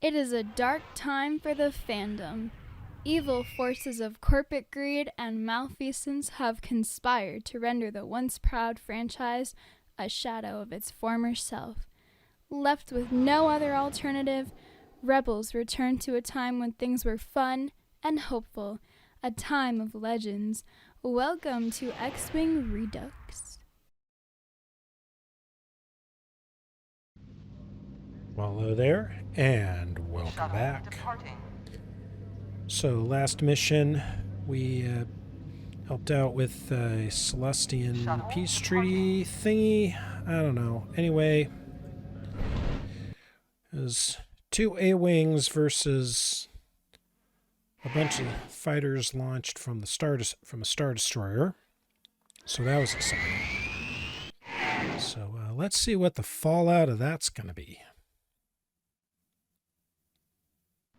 It is a dark time for the fandom. Evil forces of corporate greed and malfeasance have conspired to render the once proud franchise a shadow of its former self. Left with no other alternative, Rebels return to a time when things were fun and hopeful, a time of legends. Welcome to X-Wing Redux. Well, hello there, and welcome back. So, last mission, we helped out with a Sullustan peace treaty thingy. I don't know. Anyway, it was 2 A-Wings versus a bunch of fighters launched from a Star Destroyer. So that was exciting. So let's see what the fallout of that's going to be.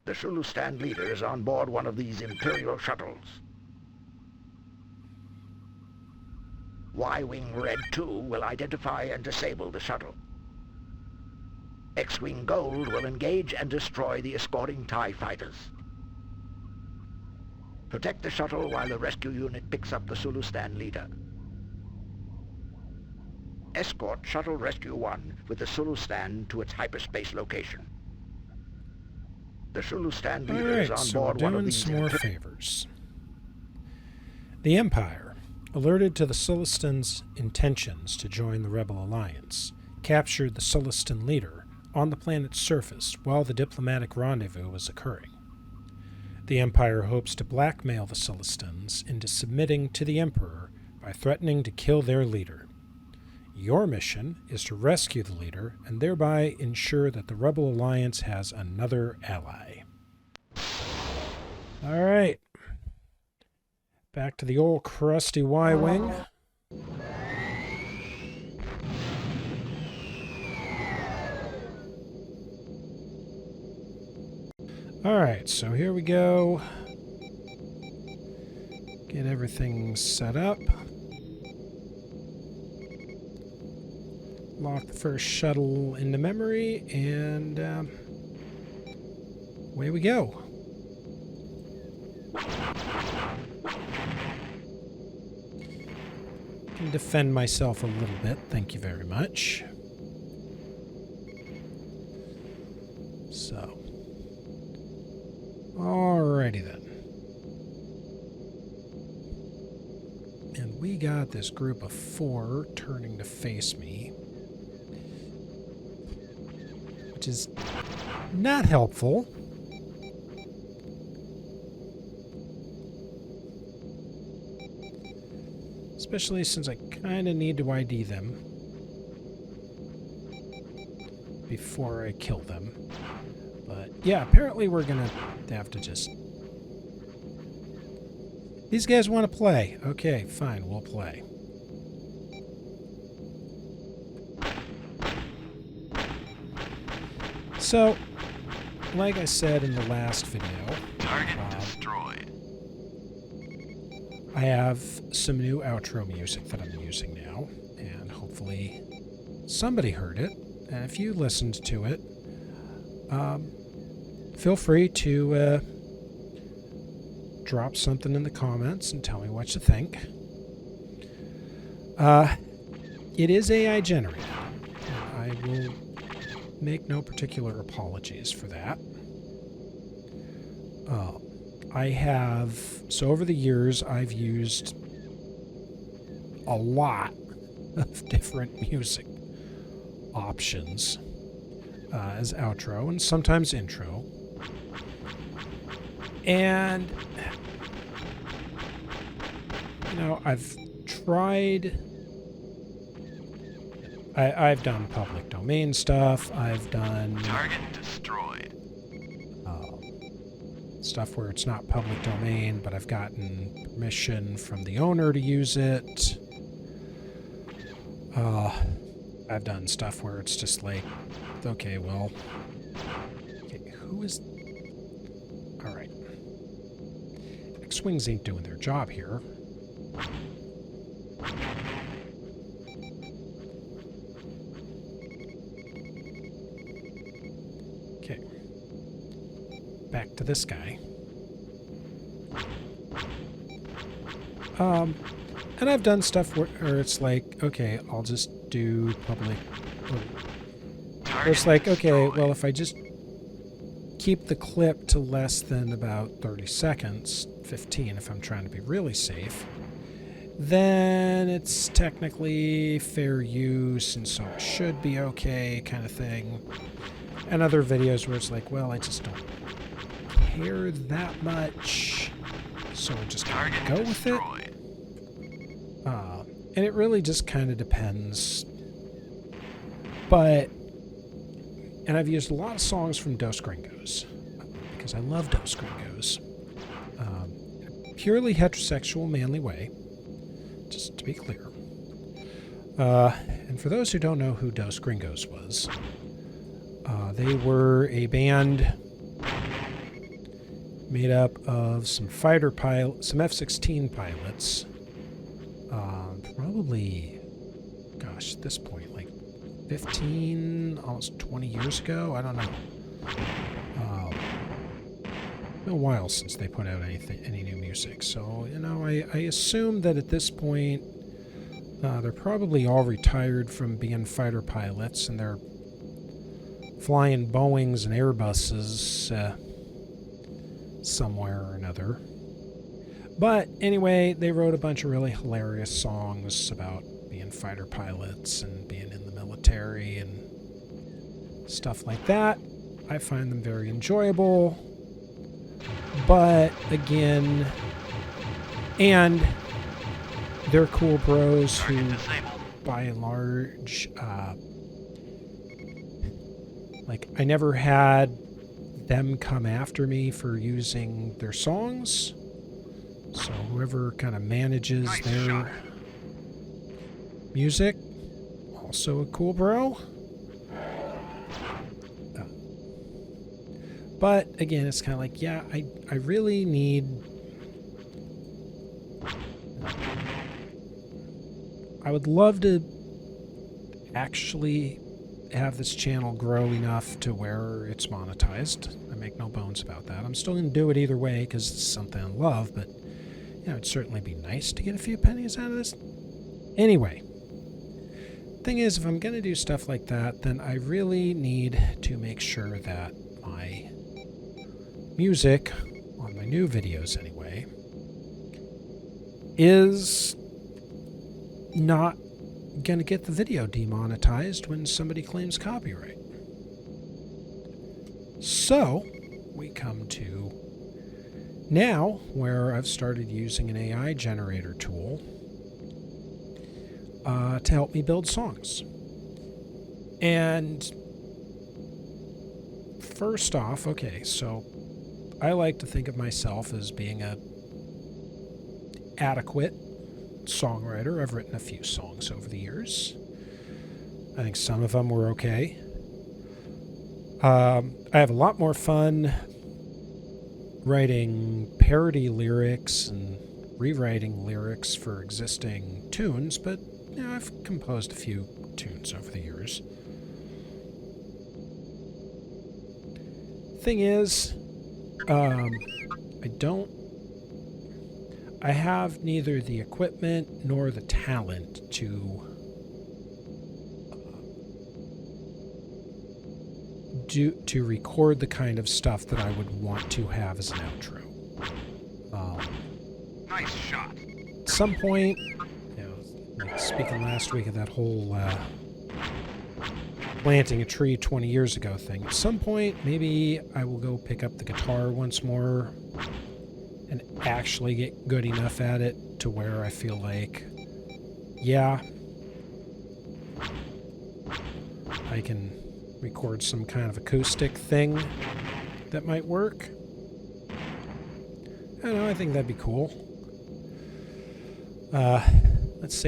The Sullustan leader is on board one of these Imperial shuttles. Y-Wing Red 2 will identify and disable the shuttle. X-Wing Gold will engage and destroy the escorting TIE fighters. Protect the shuttle while the rescue unit picks up the Sullustan leader. Escort Shuttle Rescue 1 with the Sullustan to its hyperspace location. The Sullustan leader is on board one of these. Some more favors. The Empire, alerted to the Sullustan's intentions to join the Rebel Alliance, captured the Sullustan leader on the planet's surface while the diplomatic rendezvous was occurring. The Empire hopes to blackmail the Sullustans into submitting to the Emperor by threatening to kill their leader. Your mission is to rescue the leader and thereby ensure that the Rebel Alliance has another ally. Alright. Back to the old crusty Y-Wing. Alright, so here we go. Get everything set up. Lock the first shuttle into memory, and away we go. Can defend myself a little bit, thank you very much. So, alrighty then. And we got this group of 4 turning to face me, which is not helpful. Especially since I kind of need to ID them before I kill them. But yeah, apparently we're gonna have to just... These guys want to play. Okay, fine, we'll play. So, like I said in the last video, target destroyed. I have some new outro music that I'm using now, and hopefully somebody heard it. And if you listened to it, feel free to drop something in the comments and tell me what you think. It is AI generated. I will make no particular apologies for that. I have, so over the years, I've used a lot of different music options as outro and sometimes intro. And, you know, I've tried... I've done public domain stuff. I've done... Target destroyed. Stuff where it's not public domain, but I've gotten permission from the owner to use it. I've done stuff where it's just like, okay, well... Okay, who is... Alright. X-Wings ain't doing their job here. Okay. back to this guy. And I've done stuff where it's like, okay, I'll just do public. Or it's like, okay, well, if I just keep the clip to less than about 30 seconds, 15 if I'm trying to be really safe, then it's technically fair use, and so it should be okay, kind of thing. And other videos where it's like, well, I just don't care that much, so we're just going to go with it. And it really just kind of depends. And I've used a lot of songs from Dos Gringos, because I love Dos Gringos. In a purely heterosexual, manly way, just to be clear. And for those who don't know who Dos Gringos was, they were a band made up of some some F-16 pilots. Probably, gosh, at this point, like 15, almost 20 years ago. I don't know. Been a while since they put out any new music. So, you know, I assume that at this point, they're probably all retired from being fighter pilots, and they're flying Boeings and Airbuses somewhere or another. But anyway, they wrote a bunch of really hilarious songs about being fighter pilots and being in the military and stuff like that. I find them very enjoyable. But again, and they're cool bros who, by and large, like, I never had them come after me for using their songs. So whoever kind of manages their music, also a cool bro. But again, it's kind of like, yeah, I really need... I would love to actually have this channel grow enough to where it's monetized. I make no bones about that. I'm still going to do it either way because it's something I love, but you know, it'd certainly be nice to get a few pennies out of this. Anyway, thing is, if I'm going to do stuff like that, then I really need to make sure that my music, on my new videos anyway, is not going to get the video demonetized when somebody claims copyright. So, we come to now where I've started using an AI generator tool to help me build songs. And first off, okay, so I like to think of myself as being a adequate songwriter. I've written a few songs over the years. I think some of them were okay. I have a lot more fun writing parody lyrics and rewriting lyrics for existing tunes, but you know, I've composed a few tunes over the years. Thing is, I have neither the equipment nor the talent to record the kind of stuff that I would want to have as an outro. Nice shot. At some point, you know, like speaking last week of that whole planting a tree 20 years ago thing, at some point maybe I will go pick up the guitar once more and actually get good enough at it to where I feel like, yeah, I can record some kind of acoustic thing that might work. I don't know, I think that'd be cool. Let's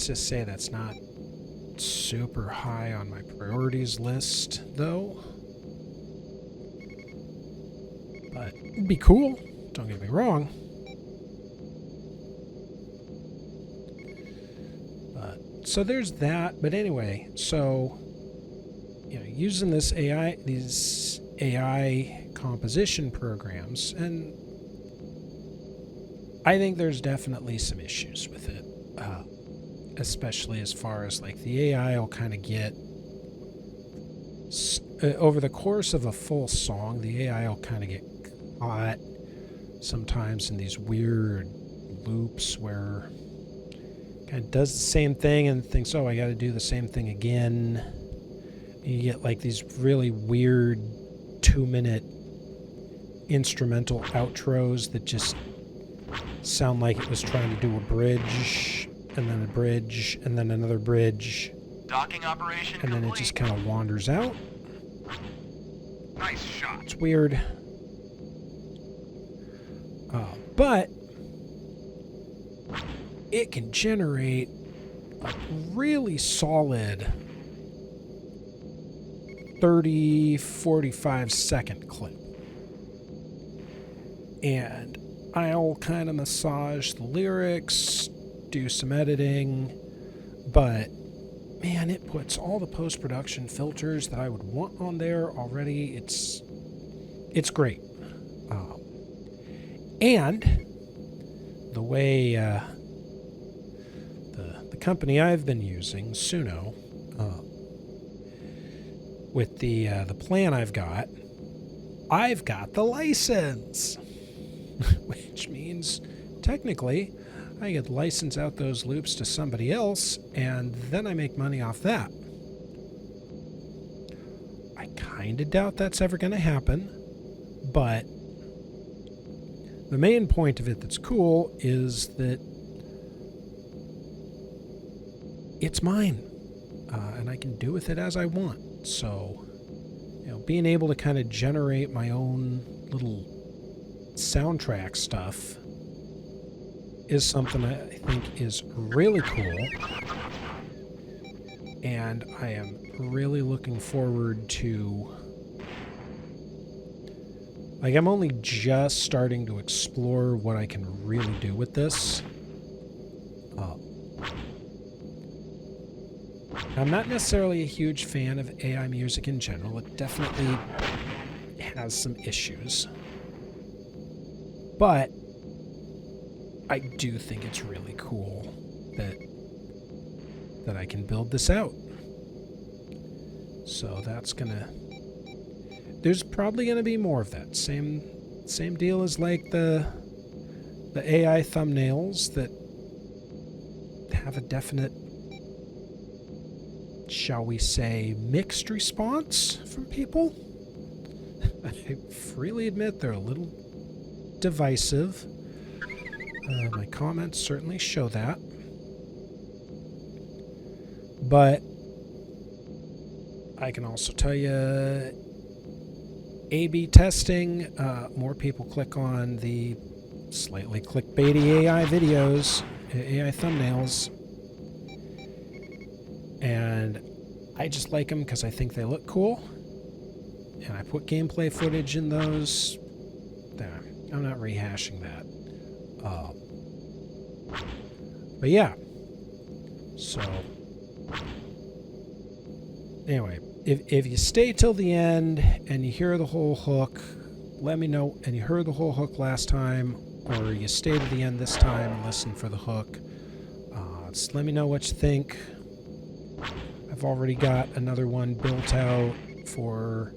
just say that's not super high on my priorities list, though. But it'd be cool, don't get me wrong. So there's that. But anyway, so you know, using these AI composition programs, and I think there's definitely some issues with it, especially as far as like the AI will kind of get over the course of a full song, the AI will kind of get caught sometimes in these weird loops where it kind of does the same thing and thinks, oh, I got to do the same thing again. You get like these really weird 2-minute instrumental outros that just sound like it was trying to do a bridge and then a bridge and then another bridge. Docking operation and then complete. it just kind of wanders out. Nice shot. It's weird. But it can generate a really solid 30-45 second clip. And I'll kind of massage the lyrics, do some editing, but man, it puts all the post-production filters that I would want on there already. It's great. And the way the company I've been using, Suno, with the plan I've got the license, which means technically I get license out those loops to somebody else, and then I make money off that. I kind of doubt that's ever going to happen, but the main point of it that's cool is that it's mine, and I can do with it as I want. So, being able to kind of generate my own little soundtrack stuff is something I think is really cool, and I am really looking forward to. Like, I'm only just starting to explore what I can really do with this. I'm not necessarily a huge fan of AI music in general. It definitely has some issues. But I do think it's really cool that I can build this out. So that's gonna... There's probably gonna be more of that. Same deal as like the AI thumbnails that have a definite, shall we say, mixed response from people. I freely admit they're a little divisive. My comments certainly show that. But I can also tell you, A/B testing, more people click on the slightly clickbaity AI videos, AI thumbnails, and I just like them because I think they look cool, and I put gameplay footage in those. There, I'm not rehashing that. But yeah, so anyway, if you stay till the end and you hear the whole hook, let me know. And you heard the whole hook last time, or you stay to the end this time and listen for the hook. Just let me know what you think. I've already got another one built out for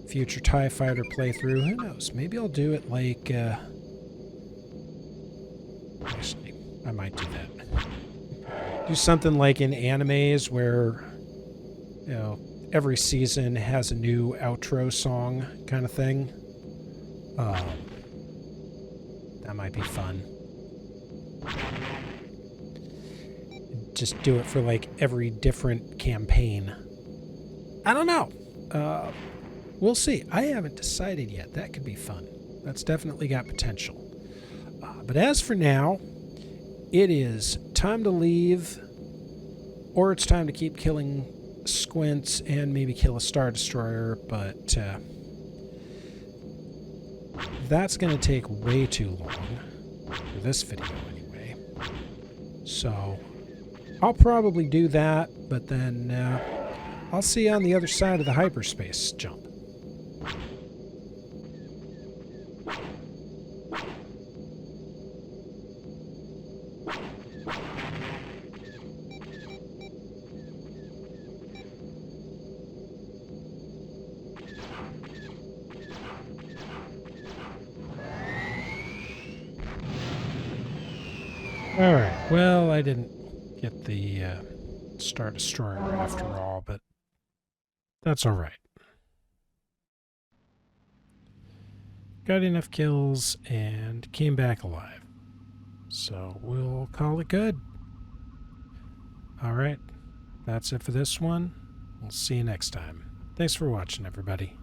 future TIE Fighter playthrough. Who knows? Maybe I'll do it like... Actually, I might do that. Do something like in animes where, every season has a new outro song kind of thing. That might be fun. Just do it for like every different campaign. I don't know. We'll see. I haven't decided yet. That could be fun. That's definitely got potential. But as for now, it is time to leave, or it's time to keep killing squints and maybe kill a Star Destroyer, but that's going to take way too long for this video anyway. So I'll probably do that, but then I'll see you on the other side of the hyperspace jump. Alright, well, I didn't get the Star Destroyer after all, but that's alright. Got enough kills and came back alive. So we'll call it good. Alright, that's it for this one. We'll see you next time. Thanks for watching, everybody.